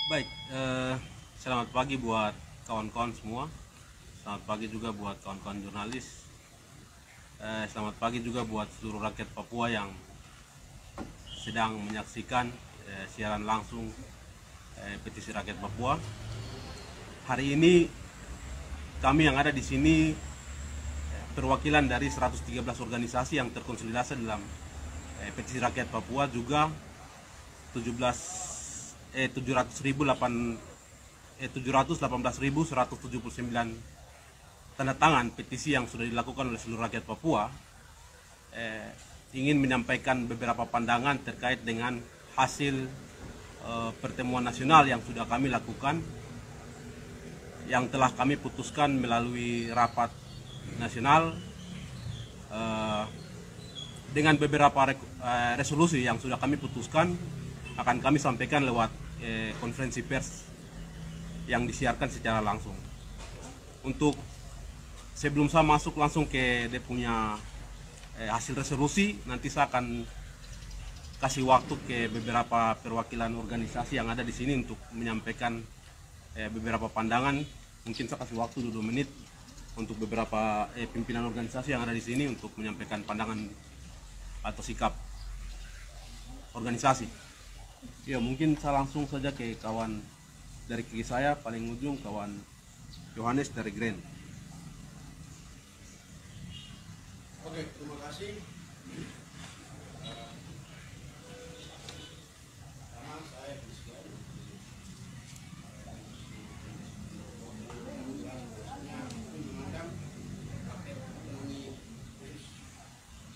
Baik, selamat pagi buat kawan-kawan semua. Selamat pagi juga buat kawan-kawan jurnalis. Selamat pagi juga buat seluruh rakyat Papua yang sedang menyaksikan siaran langsung petisi rakyat Papua. Hari ini kami yang ada di sini perwakilan dari 113 organisasi yang terkonsolidasi dalam petisi rakyat Papua, juga 718.179 tanda tangan petisi yang sudah dilakukan oleh seluruh rakyat Papua. Ingin menyampaikan beberapa pandangan terkait dengan hasil pertemuan nasional yang sudah kami lakukan, yang telah kami putuskan melalui rapat nasional dengan beberapa resolusi yang sudah kami putuskan akan kami sampaikan lewat konferensi pers yang disiarkan secara langsung. Untuk sebelum saya masuk langsung ke dia punya hasil resolusi, nanti saya akan kasih waktu ke beberapa perwakilan organisasi yang ada di sini untuk menyampaikan beberapa pandangan. Mungkin saya kasih waktu 2 menit untuk beberapa pimpinan organisasi yang ada di sini untuk menyampaikan pandangan atau sikap organisasi. Ya, mungkin saya langsung saja ke kawan dari kiri saya paling ujung, kawan Yohanes dari Grand. Oke, terima kasih. Pertama saya Christian. Memandang paket ekonomi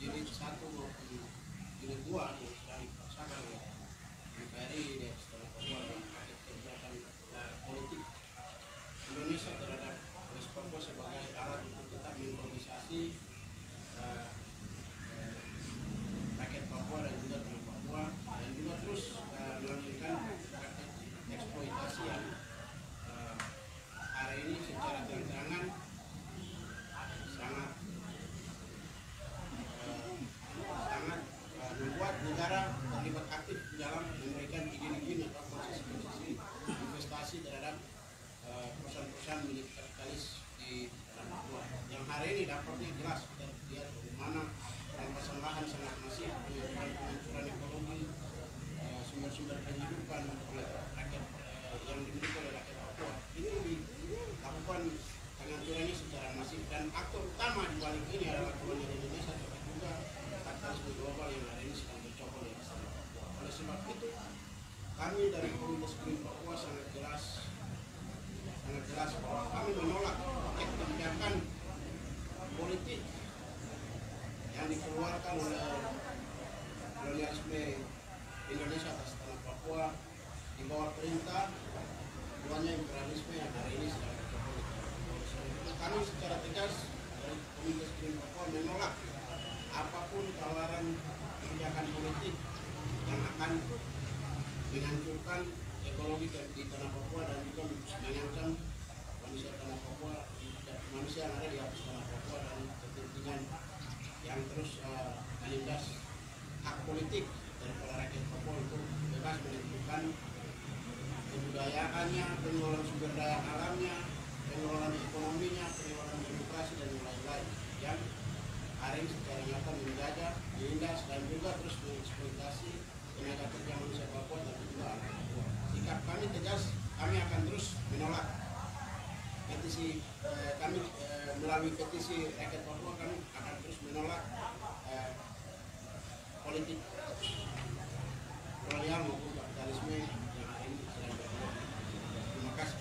jilid 1 maupun jilid 2 yang sudah dipaksakan oleh MPRI di Sekolah Papua dan paket kebijakan politik Indonesia terhadap Polres Papua sebagai alat untuk tetap mengimprovisasi rakyat Papua dan juga tanah Papua, dan juga terus melanjutkan praktek eksploitasi yang hari ini secara terang-terangan sangat membuat negara terlibat aktif dalam memberikan izin-izin atau konsesi investasi terhadap perusahaan-perusahaan milik kapitalis di tanah Papua. Yang hari ini dampaknya jelas kita lihat bagaimana perampasan lahan sangat masif, penghancuran ekonomi, sumber-sumber kehidupan oleh rakyat yang dimiliki oleh rakyat Papua. Ini dilakukan penghancurannya secara masif, dan aktor utama di balik ini adalah kolonial Indonesia, tapi juga kapitalisme global yang hari ini sedang dicokol di tanah Papua. Oleh sebab itu, kami dari Komunitas Green Papua sangat jelas bahwa kami menolak paket kebijakan politik yang dikeluarkan oleh kolonialisme Indonesia atas tanah Papua di bawah perintah duanya imperialisme yang hari ini sedang dicokol. Kami secara tegas dari Komunitas Green Papua menolak apapun tawaran kebijakan politik yang akan menghancurkan ekologi di tanah Papua dan juga mengancam manusia tanah Papua, manusia yang ada di atas tanah Papua, dan kepentingan yang terus menindas hak politik daripada rakyat Papua untuk bebas menentukan kebudayaannya, pengelolaan sumber daya alamnya, pengelolaan ekonominya, pengelolaan demokrasi dan lain-lain yang hari ini secara nyata menjajah, diindas, dan juga terus mengeksploitasi tenaga kerja manusia Papua tapi juga anak Papua. Sikap kami tegas, kami akan terus menolak petisi kami melalui petisi rakyat Papua. Kami akan terus menolak politik kolonial maupun kapitalisme yang hari ini sedang berlaku. Terima kasih.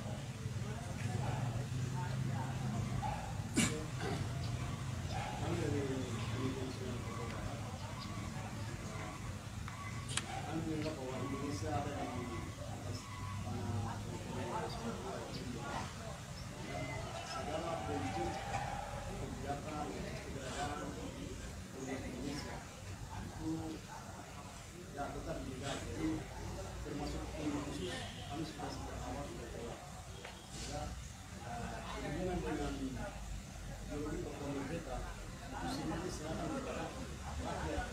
Kami menganggap bahwa Indonesia ada di atas tanah segala bentuk kebijakan kebudayaan Indonesia itu ya tetap dijaga. Jadi termasuk khusus kami sudah sejak awal sudah tolak. Sehingga hubungan dengan ideologi Papua Merdeka itu sendiri silakan kepada rakyat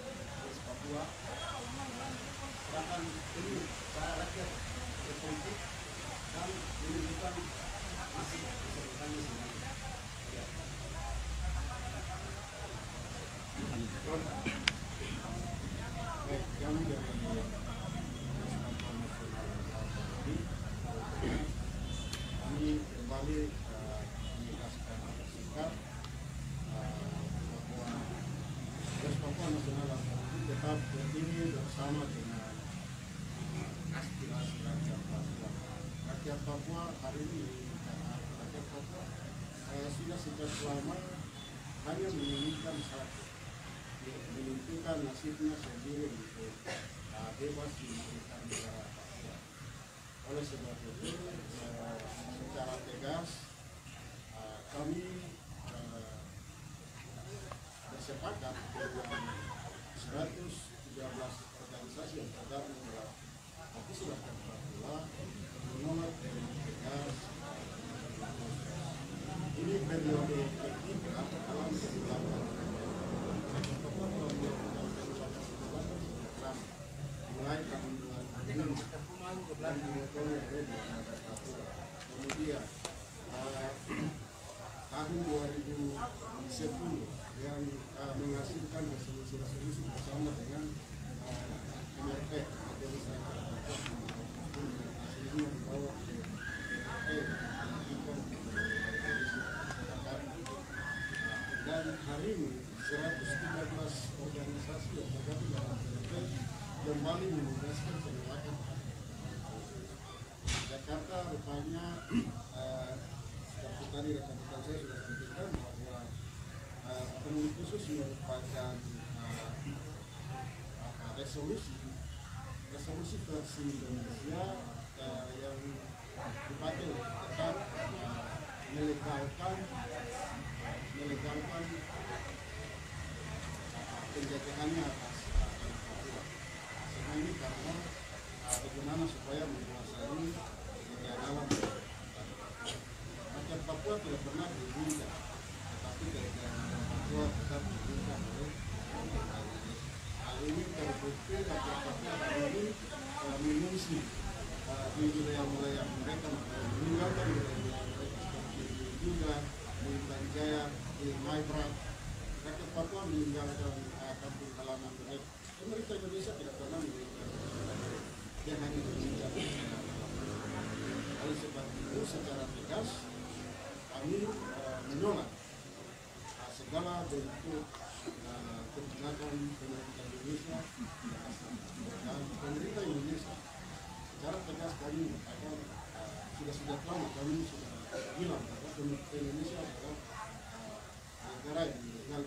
Papua. Sedangkan ini para rakyat berpolitik keseluruhannya sendiri. Ya. Baik, kami dari Persatuan Nasional Tadi, kami kembali menegaskan sikap bahwa Persatuan Nasional Tadi tetap berdiri bersama dengan aspirasi rakyat Papua. Rakyat Papua hari ini, rakyat Papua sudah sejak lama hanya menginginkan satu, menentukan nasibnya sendiri untuk bebas memberikan negara Papua. Oleh sebab itu, secara tegas kami bersepakat dengan 113 organisasi yang tergabung dalam Petisi Rakyat Papua menolak dengan tegas ini periode ketiga dalam kehidupan Rakyat Papua telah melakukan program mulai tahun 2006 dan dimotori oleh Rakyat Papua. Kemudian tahun 2010 yang menghasilkan resolusi bersama dengan MRP atau Masyarakat hasilnya dibawa ke dan hari ini 113 organisasi yang tergabung dalam MRP kembali menugaskan penolakan. Jakarta rupanya seperti tadi rekan-rekan saya sudah sampaikan bahwa pemilih khusus merupakan resolusi versi Indonesia yang dipakai tetap melegalkan penjajahannya atas Papua. Semua ini karena bagaimana supaya menguasai negara dalam rakyat Papua tidak pernah diinginkan, tetapi ketika Papua tetap diinginkan oleh pemerintah. Hal ini terbukti rakyat Papua hari ini mengungsi di wilayah-wilayah mereka, meninggalkan wilayah-wilayah mereka seperti juga di Banjaya, di Maibrat. Rakyat Papua meninggalkan kampung halaman mereka. Pemerintah Indonesia tidak pernah meninggalkan yang hanya meninggalkan. Oleh sebab itu secara tegas kami menolak segala bentuk kebijakan pemerintah Indonesia dan pemerintah Indonesia secara tegas kami mengatakan sudah lama kami sudah bilang bahwa pemerintah Indonesia adalah negara yang ilegal,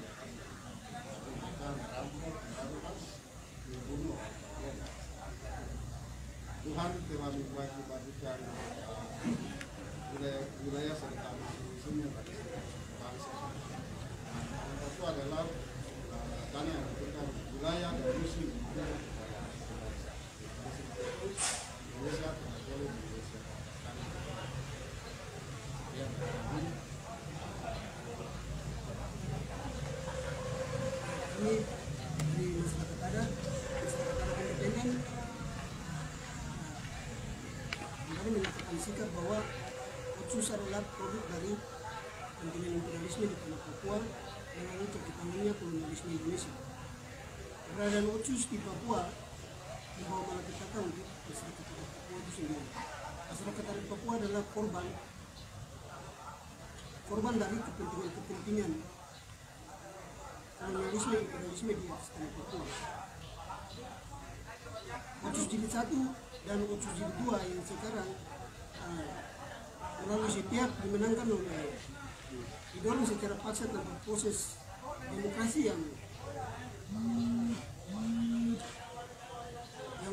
mereka merampok, merampas, membunuh. Tuhan telah membagikan wilayah serta musuh-musuhnya bagi bangsa. Itu adalah tanah yang diberikan wilayah dan musuh Indonesia tidak boleh Indonesia. Kami di masyarakat adat independen kami menyatakan sikap bahwa Otsus adalah produk dari kepentingan imperialisme di tanah Papua melalui kaki tangannya kolonialisme Indonesia. Keberadaan Otsus di Papua membawa malapetaka untuk masyarakat adat Papua itu sendiri. Masyarakat adat Papua adalah korban dari kepentingan kolonialisme imperialisme di atas tanah Papua. Otsus jilid 1 dan Otsus jilid 2 yang sekarang melalui setiap dimenangkan oleh didorong secara paksa tanpa proses demokrasi yang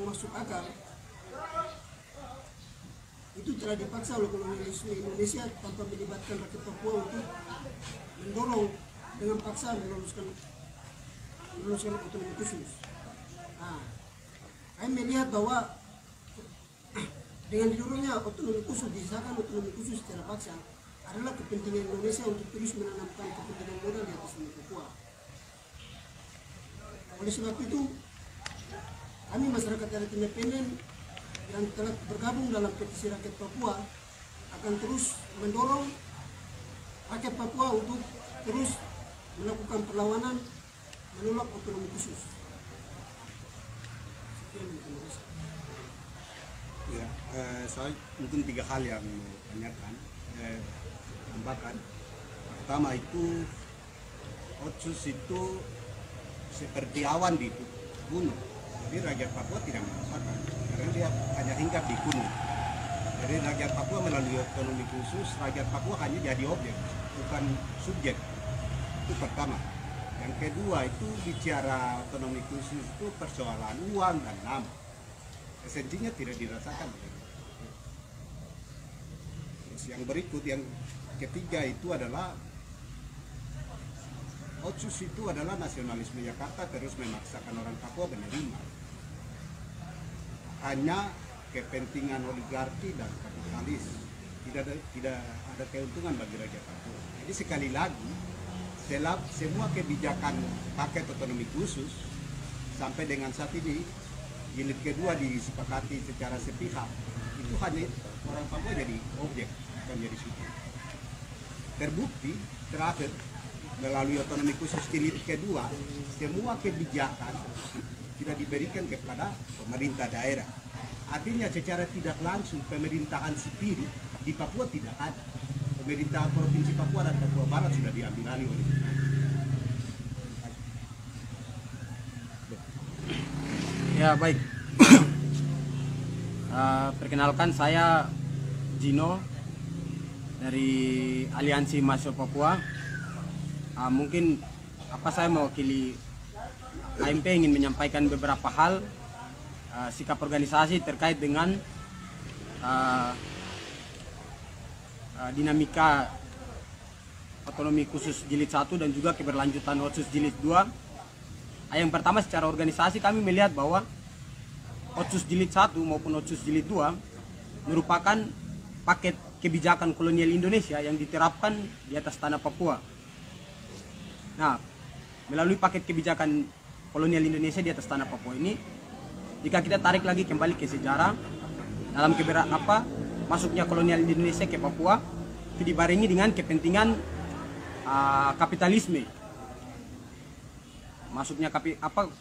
masuk akal, itu telah dipaksa oleh kolonialisme Indonesia tanpa melibatkan rakyat Papua untuk mendorong dengan paksa meluluskan otonomi khusus. Kami melihat bahwa dengan didorongnya otonomi khusus, disahkan otonomi khusus secara paksa adalah kepentingan Indonesia untuk terus menanamkan kepentingan modal di atas tanah Papua. Oleh sebab itu, kami masyarakat adat independen yang telah bergabung dalam petisi rakyat Papua akan terus mendorong rakyat Papua untuk terus melakukan perlawanan menolak otonomi khusus. Sekian, terima kasih. Ya, saya mungkin 3 hal yang mau tanyakan, tambahkan. Pertama itu Otsus itu seperti awan di gunung. Jadi rakyat Papua tidak merasakan karena dia hanya hinggap di gunung. Jadi rakyat Papua melalui otonomi khusus, rakyat Papua hanya jadi objek, bukan subjek. Itu pertama. Yang kedua itu bicara otonomi khusus itu persoalan uang dan nama. Esensinya tidak dirasakan. Terus yang berikut, yang ketiga itu adalah Otsus itu adalah nasionalisme Jakarta terus memaksakan orang Papua menerima. Hanya kepentingan oligarki dan kapitalis, tidak ada keuntungan bagi rakyat Papua. Jadi sekali lagi, semua kebijakan paket otonomi khusus sampai dengan saat ini jilid kedua disepakati secara sepihak, itu hanya orang Papua jadi objek, bukan jadi subjek. Terbukti terakhir melalui otonomi khusus jilid kedua, semua kebijakan tidak diberikan kepada pemerintah daerah. Artinya secara tidak langsung pemerintahan sipil di Papua tidak ada. Pemerintah Provinsi Papua dan Papua Barat sudah diambil alih oleh Ya, baik. Perkenalkan, saya Gino dari Aliansi Mahasiswa Papua. Mungkin saya mewakili AMP ingin menyampaikan beberapa hal sikap organisasi terkait dengan dinamika otonomi khusus jilid 1 dan juga keberlanjutan Otsus jilid 2. Yang pertama, secara organisasi kami melihat bahwa Otsus jilid 1 maupun Otsus jilid 2 merupakan paket kebijakan kolonial Indonesia yang diterapkan di atas tanah Papua. Nah, melalui paket kebijakan kolonial Indonesia di atas tanah Papua ini, jika kita tarik lagi kembali ke sejarah, dalam masuknya kolonial Indonesia ke Papua, itu dibarengi dengan kepentingan kapitalisme. Masuknya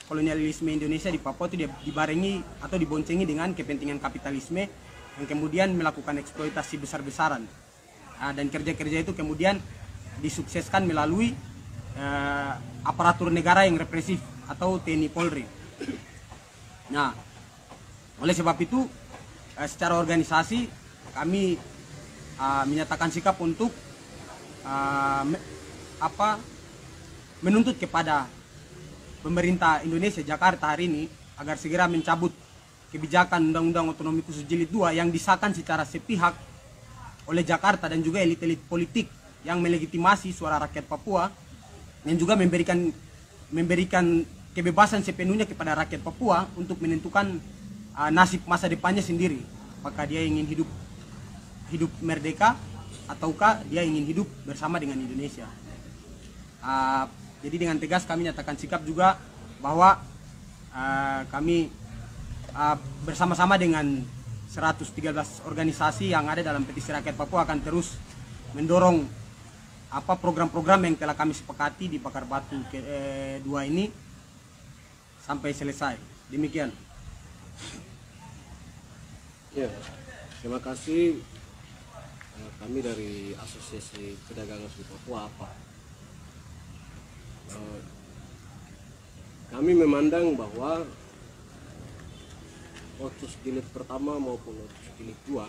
kolonialisme Indonesia di Papua itu dibarengi atau diboncengi dengan kepentingan kapitalisme yang kemudian melakukan eksploitasi besar-besaran. Dan kerja-kerja itu kemudian disukseskan melalui aparatur negara yang represif atau TNI Polri. Nah, oleh sebab itu secara organisasi kami menyatakan sikap untuk menuntut kepada pemerintah Indonesia Jakarta hari ini agar segera mencabut kebijakan Undang-Undang Otonomi Khusus Jilid 2 yang disahkan secara sepihak oleh Jakarta dan juga elit-elit politik yang melegitimasi suara rakyat Papua, yang juga memberikan kebebasan sepenuhnya kepada rakyat Papua untuk menentukan nasib masa depannya sendiri. Apakah dia ingin hidup merdeka ataukah dia ingin hidup bersama dengan Indonesia. Jadi dengan tegas kami nyatakan sikap juga bahwa kami bersama-sama dengan 113 organisasi yang ada dalam petisi rakyat Papua akan terus mendorong program-program yang telah kami sepakati di Bakar Batu 2 ini sampai selesai. Demikian. Ya, terima kasih. Kami dari Asosiasi Pedagang Asli Papua kami memandang bahwa Otsus jilid pertama maupun Otsus jilid 2,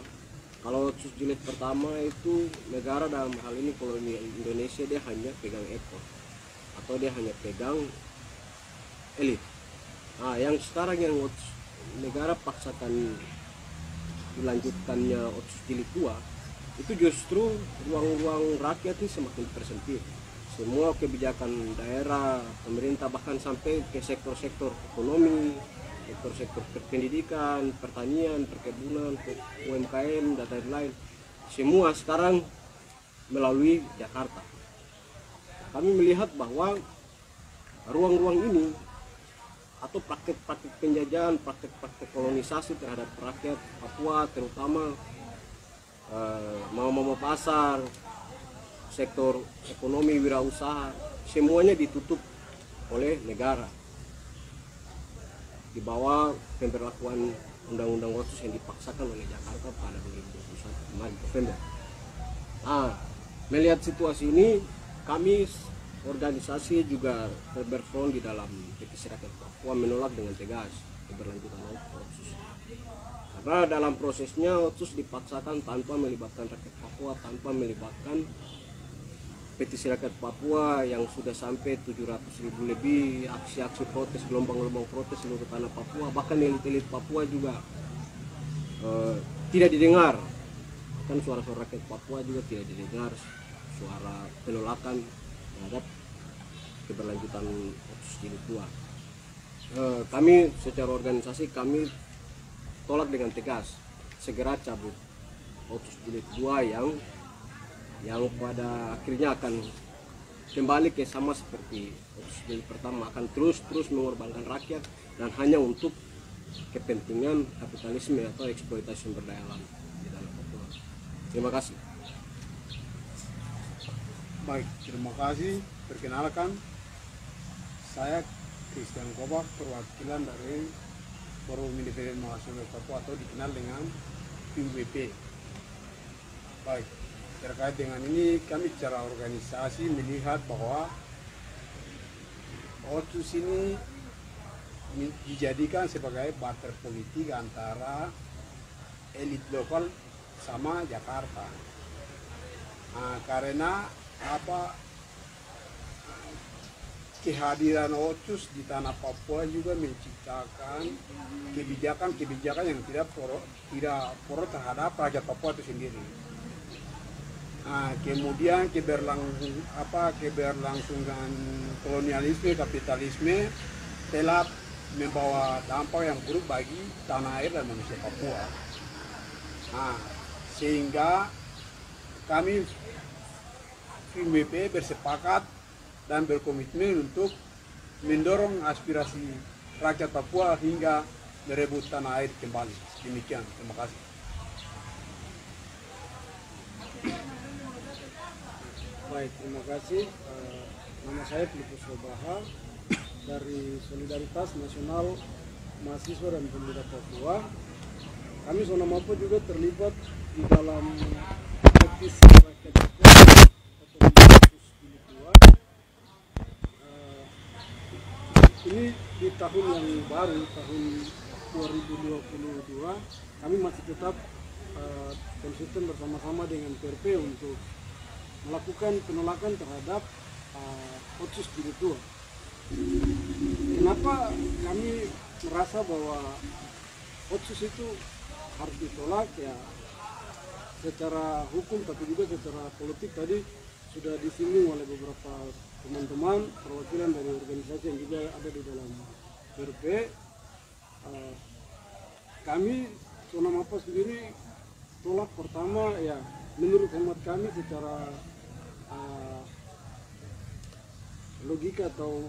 kalau Otsus jilid pertama itu negara dalam hal ini kolonial Indonesia dia hanya pegang ekor atau dia hanya pegang elit. Nah, yang sekarang yang negara paksakan dilanjutkannya Otsus jilid 2 itu justru ruang-ruang rakyat ini semakin tersempit. Semua kebijakan daerah, pemerintah bahkan sampai ke sektor-sektor ekonomi, sektor-sektor pendidikan, pertanian, perkebunan, UMKM, dan lain-lain, semua sekarang melalui Jakarta. Kami melihat bahwa ruang-ruang ini atau praktek-praktek penjajahan, praktek-praktek kolonisasi terhadap rakyat Papua terutama mama pasar, sektor ekonomi wirausaha, semuanya ditutup oleh negara di bawah pemberlakuan undang-undang otsus yang dipaksakan oleh Jakarta pada 2021 kemarin November. Nah, melihat situasi ini, kami organisasi juga berfront di dalam petisi rakyat Papua menolak dengan tegas keberlanjutan otsus. Karena dalam prosesnya otsus dipaksakan tanpa melibatkan rakyat Papua, tanpa melibatkan petisi rakyat Papua yang sudah sampai 700.000 lebih, aksi-aksi protes, gelombang-gelombang protes seluruh tanah Papua, bahkan elit-elit Papua juga tidak didengar. Kan suara-suara rakyat Papua juga tidak didengar, suara penolakan terhadap keberlanjutan otsus jilid 2. Kami secara organisasi kami tolak dengan tegas segera cabut otsus jilid 2 yang pada akhirnya akan kembali ke sama seperti otsus jilid pertama, akan terus mengorbankan rakyat dan hanya untuk kepentingan kapitalisme atau eksploitasi sumber daya alam di dalam Papua. Terima kasih. Baik, terima kasih. Perkenalkan, saya Christian Kobak, perwakilan dari Forum Independen Mahasiswa Papua atau dikenal dengan PUBP. Baik, terkait dengan ini kami secara organisasi melihat bahwa otsus ini dijadikan sebagai barter politik antara elit lokal sama Jakarta. Nah, karena kehadiran otsus di tanah Papua juga menciptakan kebijakan yang tidak pro terhadap rakyat Papua itu sendiri. Nah, kemudian keberlangsungan kolonialisme, kapitalisme telah membawa dampak yang buruk bagi tanah air dan manusia Papua. Nah, sehingga kami PUBP bersepakat dan berkomitmen untuk mendorong aspirasi rakyat Papua hingga merebut tanah air kembali. Demikian, terima kasih. Baik, terima kasih. Nama saya Filipus Robaha dari Solidaritas Nasional Mahasiswa dan Pemuda Papua. Kami Zona Mapo juga terlibat di dalam petisi rakyat Papua atau otsus jilid 2. Ini di tahun yang baru, tahun 2022, kami masih tetap konsisten bersama-sama dengan PRP untuk melakukan penolakan terhadap otsus jilid 2. Kenapa kami merasa bahwa otsus itu harus ditolak? Ya, secara hukum tapi juga secara politik tadi sudah disinggung oleh beberapa teman-teman perwakilan dari organisasi yang juga ada di dalam PRP. Kami Zona Mapo sendiri tolak pertama, ya menurut hemat kami secara logika atau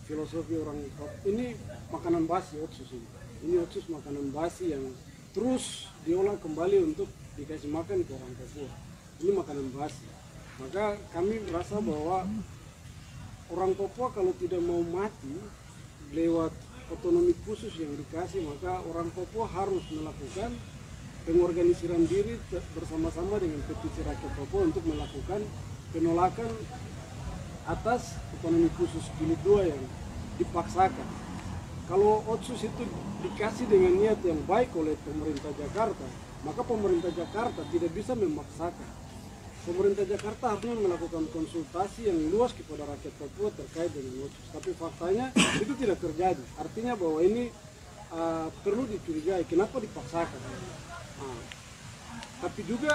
filosofi orang ini makanan basi otsus ini otsus makanan basi yang terus diolah kembali untuk dikasih makan ke orang Papua. Ini makanan basi. Maka kami merasa bahwa orang Papua kalau tidak mau mati lewat otonomi khusus yang dikasih, maka orang Papua harus melakukan pengorganisiran diri bersama-sama dengan petisi rakyat Papua untuk melakukan penolakan atas otonomi khusus jilid 2 yang dipaksakan. Kalau otsus itu dikasih dengan niat yang baik oleh pemerintah Jakarta, maka pemerintah Jakarta tidak bisa memaksakan. Pemerintah Jakarta harusnya melakukan konsultasi yang luas kepada rakyat Papua terkait dengan otsus. Tapi faktanya itu tidak terjadi. Artinya bahwa ini perlu dicurigai. Kenapa dipaksakan? Tapi juga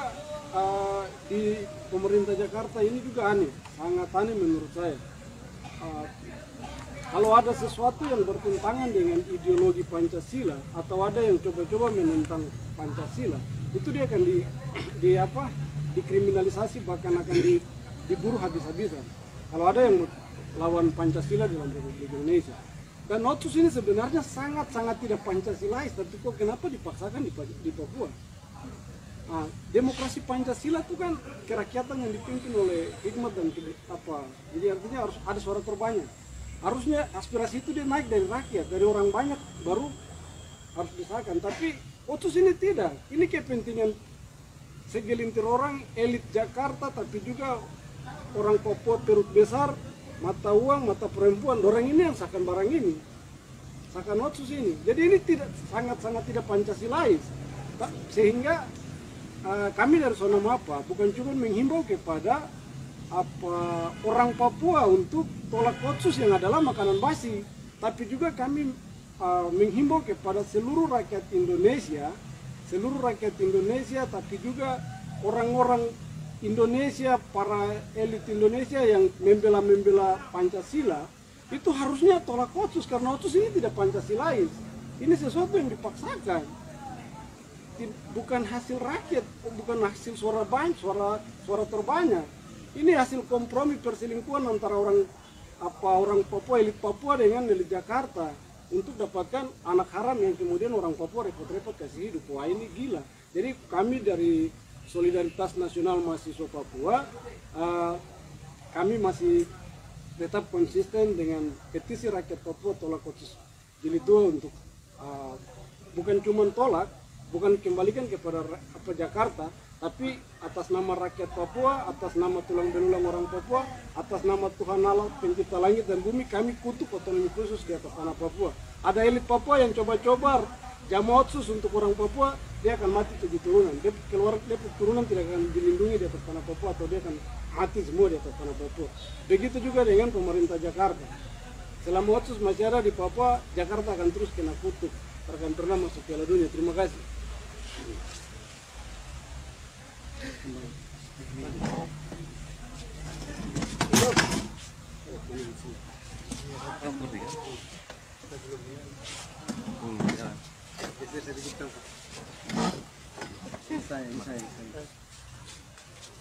di pemerintah Jakarta ini juga aneh, sangat aneh menurut saya. Kalau ada sesuatu yang bertentangan dengan ideologi Pancasila atau ada yang coba-coba menentang Pancasila, itu dia akan dikriminalisasi, bahkan akan diburu habis-habisan. Kalau ada yang lawan Pancasila dalam Republik Indonesia. Dan otsus ini sebenarnya sangat-sangat tidak Pancasilais, tapi kok kenapa dipaksakan di Papua? Nah, demokrasi Pancasila itu kan kerakyatan yang dipimpin oleh hikmat dan jadi artinya harus ada suara terbanyak. Harusnya aspirasi itu dia naik dari rakyat, dari orang banyak baru harus disahkan. Tapi Otsus ini tidak. Ini kepentingan segelintir orang elit Jakarta, tapi juga orang Papua perut besar, mata uang, mata perempuan. Orang ini yang sahkan barang ini, sahkan Otsus ini. Jadi ini tidak sangat-sangat tidak Pancasilais, sehingga kami dari Zona Mapa bukan cuma menghimbau kepada orang Papua untuk tolak Otsus yang adalah makanan basi, tapi juga kami menghimbau kepada seluruh rakyat Indonesia, tapi juga orang-orang Indonesia, para elit Indonesia yang membela Pancasila, itu harusnya tolak Otsus, karena Otsus ini tidak Pancasilais. Ini sesuatu yang dipaksakan. Bukan hasil rakyat, bukan hasil suara banyak, suara terbanyak. Ini hasil kompromi perselingkuhan antara orang Papua, elit Papua dengan elit Jakarta untuk dapatkan anak haram yang kemudian orang Papua repot-repot kasih hidup. Wah, ini gila. Jadi kami dari Solidaritas Nasional Mahasiswa Papua, kami masih tetap konsisten dengan petisi rakyat Papua tolak Otsus Jilid 2 untuk bukan cuma tolak, bukan kembalikan kepada Jakarta, tapi atas nama rakyat Papua, atas nama tulang belulang orang Papua, atas nama Tuhan Allah pencipta langit dan bumi, kami kutuk otonomi khusus di atas tanah Papua. Ada elit Papua yang coba-coba jamu Otsus untuk orang Papua, dia akan mati 7 turunan. Dia turunan tidak akan dilindungi di atas tanah Papua, atau dia akan mati semua di atas tanah Papua. Begitu juga dengan pemerintah Jakarta. Selama Otsus masih ada di Papua, Jakarta akan terus kena kutuk, akan pernah masuk Piala Dunia. Terima kasih.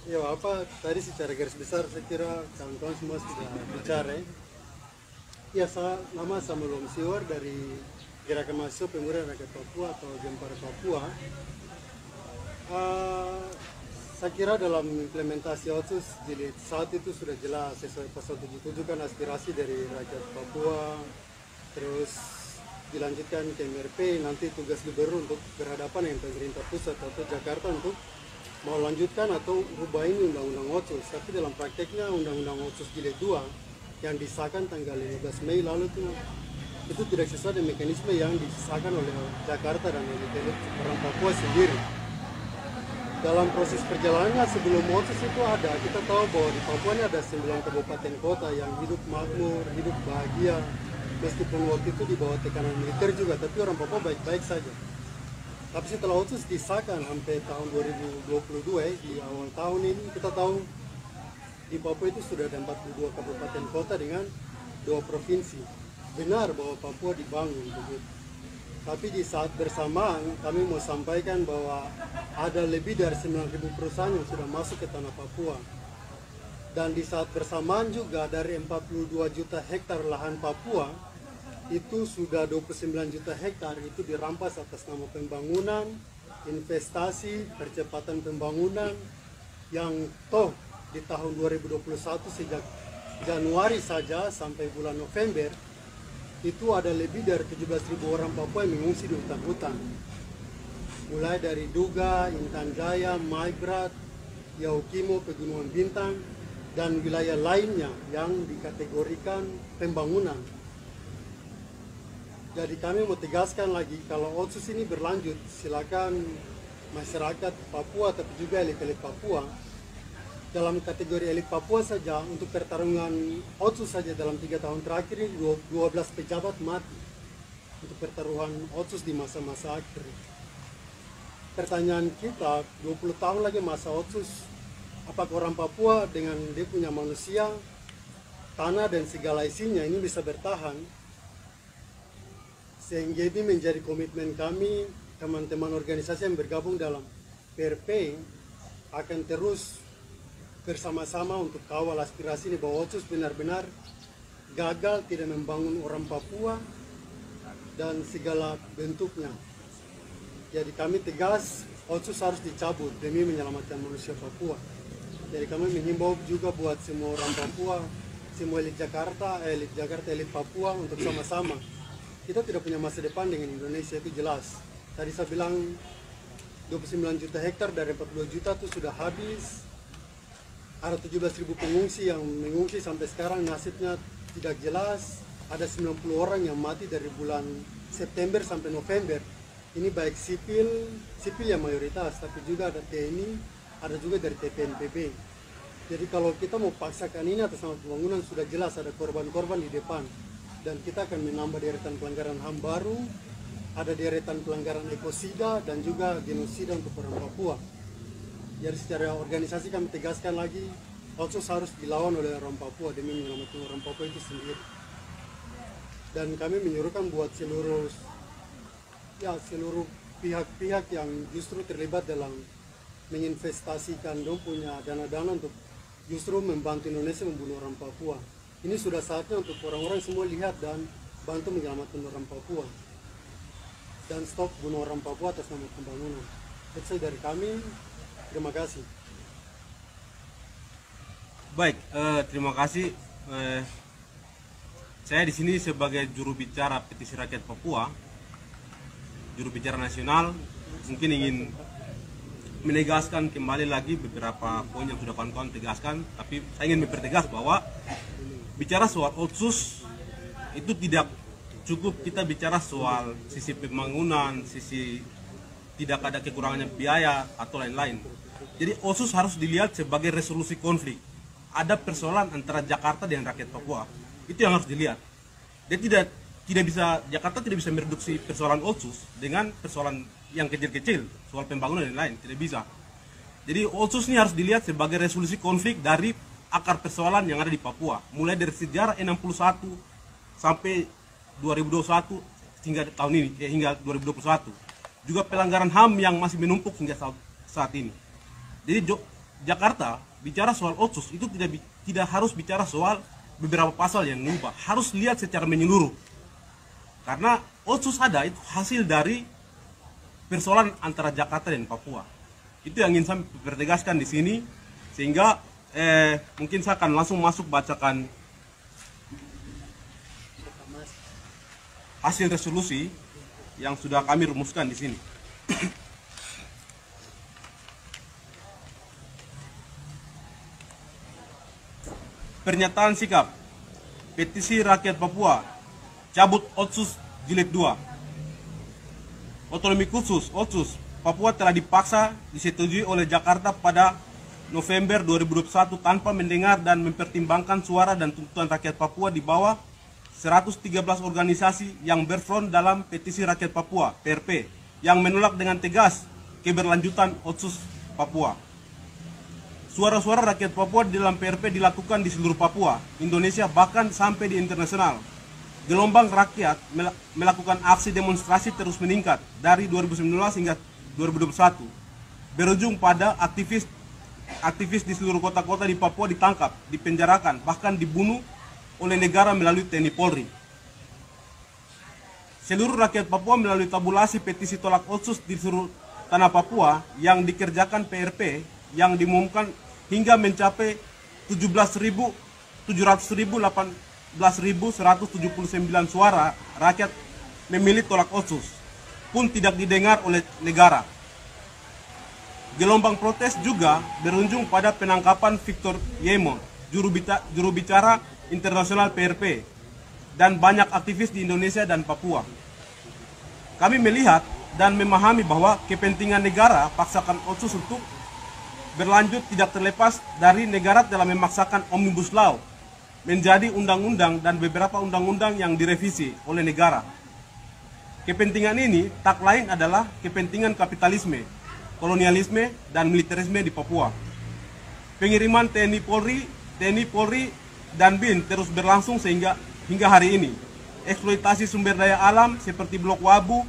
Ya, tadi secara garis besar saya kira kawan-kawan semua sudah bicara. Ya, nama Samuel Omsiwar dari Gerakan Mahasiswa Pemuda Rakyat Papua atau Gempar Papua. Saya kira dalam implementasi Otsus Jilid 1 itu sudah jelas sesuai pasal 77 kan aspirasi dari rakyat Papua, terus dilanjutkan ke MRP, nanti tugas gubernur untuk berhadapan dengan pemerintah pusat atau Jakarta untuk mau lanjutkan atau rubah ini undang-undang Otsus. Tapi dalam prakteknya undang-undang Otsus Jilid 2 yang disahkan tanggal 15 Mei lalu itu tidak sesuai dengan mekanisme yang disahkan oleh Jakarta dan elit orang Papua sendiri. Dalam proses perjalanannya sebelum Otsus itu ada, kita tahu bahwa di Papua ini ada 9 kabupaten kota yang hidup makmur, hidup bahagia, meskipun waktu itu di bawah tekanan militer juga, tapi orang Papua baik-baik saja. Tapi setelah Otsus disahkan sampai tahun 2022, di awal tahun ini kita tahu di Papua itu sudah ada 42 kabupaten kota dengan 2 provinsi. Benar bahwa Papua dibangun begitu. Tapi di saat bersamaan kami mau sampaikan bahwa ada lebih dari 9.000 perusahaan yang sudah masuk ke tanah Papua. Dan di saat bersamaan juga dari 42 juta hektar lahan Papua, itu sudah 29 juta hektar itu dirampas atas nama pembangunan, investasi, percepatan pembangunan, yang toh di tahun 2021 sejak Januari saja sampai bulan November, itu ada lebih dari 17.000 orang Papua yang mengungsi di hutan-hutan. Mulai dari Duga, Intan Jaya, Maibrat, Yaukimo, Pegunungan Bintang, dan wilayah lainnya yang dikategorikan pembangunan. Jadi kami mau tegaskan lagi, kalau Otsus ini berlanjut, silakan masyarakat Papua, tapi juga elit-elit Papua, dalam kategori elit Papua saja, untuk pertarungan Otsus saja dalam 3 tahun terakhir ini 12 pejabat mati untuk pertarungan Otsus di masa-masa akhir. Pertanyaan kita, 20 tahun lagi masa Otsus, apakah orang Papua dengan dia punya manusia, tanah dan segala isinya ini bisa bertahan? Sehingga ini menjadi komitmen kami, teman-teman organisasi yang bergabung dalam PRP, akan terus bersama-sama untuk kawal aspirasi ini bahwa Otsus benar-benar gagal tidak membangun orang Papua dan segala bentuknya. Jadi kami tegas Otsus harus dicabut demi menyelamatkan manusia Papua. Jadi kami menghimbau juga buat semua orang Papua, semua elit Jakarta, elit Papua untuk sama-sama. Kita tidak punya masa depan dengan Indonesia, itu jelas. Tadi saya bilang 29 juta hektar dari 42 juta itu sudah habis. Ada 17.000 pengungsi yang mengungsi sampai sekarang nasibnya tidak jelas. Ada 90 orang yang mati dari bulan September sampai November. Ini baik sipil yang mayoritas, tapi juga ada TNI, ada juga dari TPNPB. Jadi kalau kita mau paksakan ini atas nama pembangunan, sudah jelas ada korban-korban di depan. Dan kita akan menambah deretan pelanggaran HAM baru, ada deretan pelanggaran ekosida dan juga genosida untuk orang Papua. Jadi secara organisasi kami tegaskan lagi, Otsus harus dilawan oleh orang Papua demi menyelamatkan orang Papua itu sendiri. Dan kami menyuruhkan buat seluruh pihak-pihak yang justru terlibat dalam menginvestasikan dong punya dana-dana untuk justru membantu Indonesia membunuh orang Papua. Ini sudah saatnya untuk orang-orang semua lihat dan bantu menyelamatkan orang Papua. Dan stop bunuh orang Papua atas nama pembangunan. Itu dari kami. Terima kasih. Baik, terima kasih. Saya di sini sebagai juru bicara Petisi Rakyat Papua, juru bicara nasional, mungkin ingin menegaskan kembali lagi beberapa poin yang sudah kawan-kawan tegaskan, tapi saya ingin mempertegas bahwa bicara soal Otsus itu tidak cukup kita bicara soal sisi pembangunan, sisi tidak ada kekurangannya biaya atau lain-lain. Jadi Otsus harus dilihat sebagai resolusi konflik. Ada persoalan antara Jakarta dengan rakyat Papua. Itu yang harus dilihat. Dia tidak bisa, Jakarta tidak bisa mereduksi persoalan Otsus dengan persoalan yang kecil-kecil, soal pembangunan dan lain, tidak bisa. Jadi Otsus ini harus dilihat sebagai resolusi konflik dari akar persoalan yang ada di Papua, mulai dari sejarah 61 sampai 2021 hingga tahun ini, hingga 2021. Juga pelanggaran HAM yang masih menumpuk hingga saat ini. Jadi Jakarta bicara soal Otsus itu tidak harus bicara soal beberapa pasal yang mengubah, harus lihat secara menyeluruh. Karena Otsus ada itu hasil dari persoalan antara Jakarta dan Papua. Itu yang ingin saya pertegaskan di sini, sehingga mungkin saya akan langsung masuk bacakan hasil resolusi yang sudah kami rumuskan di sini. Pernyataan sikap Petisi Rakyat Papua cabut Otsus Jilid 2. Otonomi khusus Otsus Papua telah dipaksa disetujui oleh Jakarta pada November 2021 tanpa mendengar dan mempertimbangkan suara dan tuntutan rakyat Papua di bawah 113 organisasi yang berfront dalam Petisi Rakyat Papua (PRP) yang menolak dengan tegas keberlanjutan Otsus Papua. Suara-suara rakyat Papua di dalam PRP dilakukan di seluruh Papua, Indonesia, bahkan sampai di internasional. Gelombang rakyat melakukan aksi demonstrasi terus meningkat dari 2019 hingga 2021. Berujung pada aktivis di seluruh kota-kota di Papua ditangkap, dipenjarakan, bahkan dibunuh oleh negara melalui TNI Polri. Seluruh rakyat Papua melalui tabulasi petisi tolak Otsus di seluruh tanah Papua yang dikerjakan PRP yang diumumkan hingga mencapai 11.179 suara rakyat memilih tolak Otsus pun tidak didengar oleh negara. Gelombang protes juga berujung pada penangkapan Victor Yemo, juru bicara internasional PRP, dan banyak aktivis di Indonesia dan Papua. Kami melihat dan memahami bahwa kepentingan negara paksakan Otsus untuk berlanjut tidak terlepas dari negara telah memaksakan Omnibus Law menjadi undang-undang dan beberapa undang-undang yang direvisi oleh negara. Kepentingan ini tak lain adalah kepentingan kapitalisme, kolonialisme, dan militerisme di Papua. Pengiriman TNI Polri, dan BIN terus berlangsung hingga hari ini. Eksploitasi sumber daya alam seperti Blok Wabu,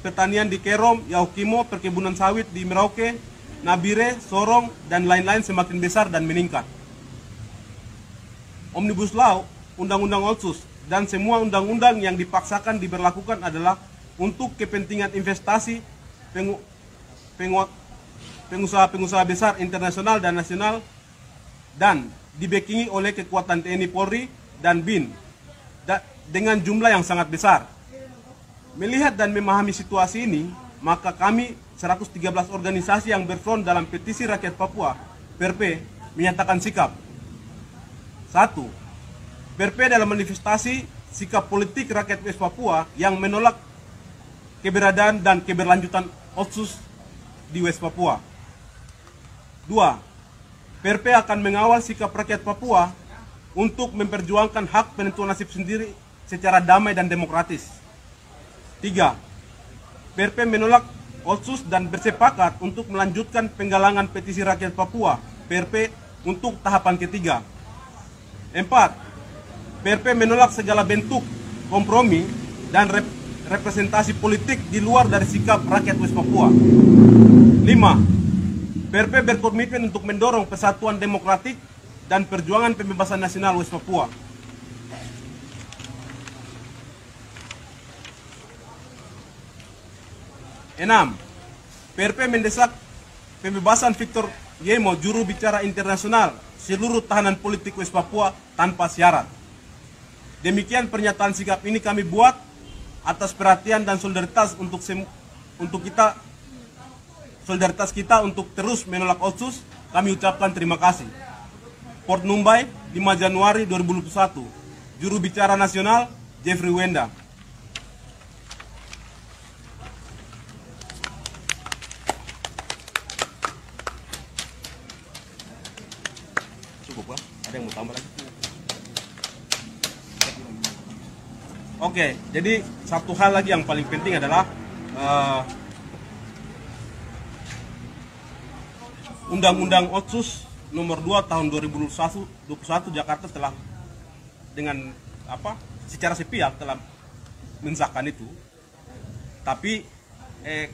pertanian di Kerom, Yaukimo, perkebunan sawit di Merauke, Nabire, Sorong, dan lain-lain semakin besar dan meningkat. Omnibus Law, Undang-Undang Otsus, dan semua undang-undang yang dipaksakan diberlakukan adalah untuk kepentingan investasi pengusaha-pengusaha besar internasional dan nasional dan dibackingi oleh kekuatan TNI Polri dan BIN dengan jumlah yang sangat besar. Melihat dan memahami situasi ini, maka kami 113 organisasi yang berfront dalam petisi rakyat Papua, PRP, menyatakan sikap. 1. PRP dalam manifestasi sikap politik rakyat West Papua yang menolak keberadaan dan keberlanjutan Otsus di West Papua. 2. PRP akan mengawal sikap rakyat Papua untuk memperjuangkan hak penentuan nasib sendiri secara damai dan demokratis. 3. PRP menolak Otsus dan bersepakat untuk melanjutkan penggalangan petisi rakyat Papua, PRP, untuk tahapan ketiga. 4. PRP menolak segala bentuk kompromi dan representasi politik di luar dari sikap rakyat West Papua. 5. PRP berkomitmen untuk mendorong persatuan demokratik dan perjuangan pembebasan nasional West Papua. 6. PRP mendesak pembebasan Victor Yemo, juru bicara internasional, seluruh tahanan politik West Papua tanpa syarat. Demikian pernyataan sikap ini kami buat atas perhatian dan solidaritas solidaritas kita untuk terus menolak Otsus. Kami ucapkan terima kasih. Port Numbai, 5 Januari 2021. Juru bicara nasional, Jeffrey Wenda. Cukup lah, ada yang mau tambah lagi? Oke, jadi satu hal lagi yang paling penting adalah Undang-Undang Otsus nomor 2 tahun 2021 Jakarta telah dengan secara sepihak telah mensahkan itu. Tapi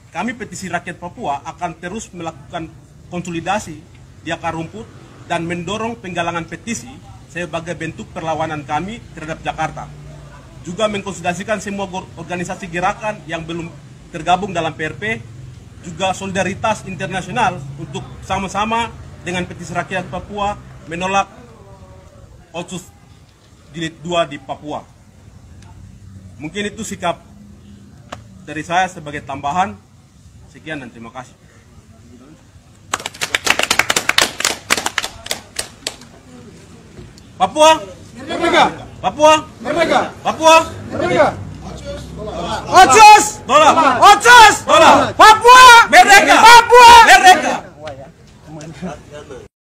kami petisi rakyat Papua akan terus melakukan konsolidasi di akar rumput dan mendorong penggalangan petisi sebagai bentuk perlawanan kami terhadap Jakarta. Juga mengkonsolidasikan semua organisasi gerakan yang belum tergabung dalam PRP, juga solidaritas internasional untuk sama-sama dengan petisi rakyat Papua menolak Otsus Jilid 2 di Papua. Mungkin itu sikap dari saya sebagai tambahan. Sekian dan terima kasih. Papua Merdeka! Papua Merdeka! Papua Merdeka! Otsus! Tolak! Otsus!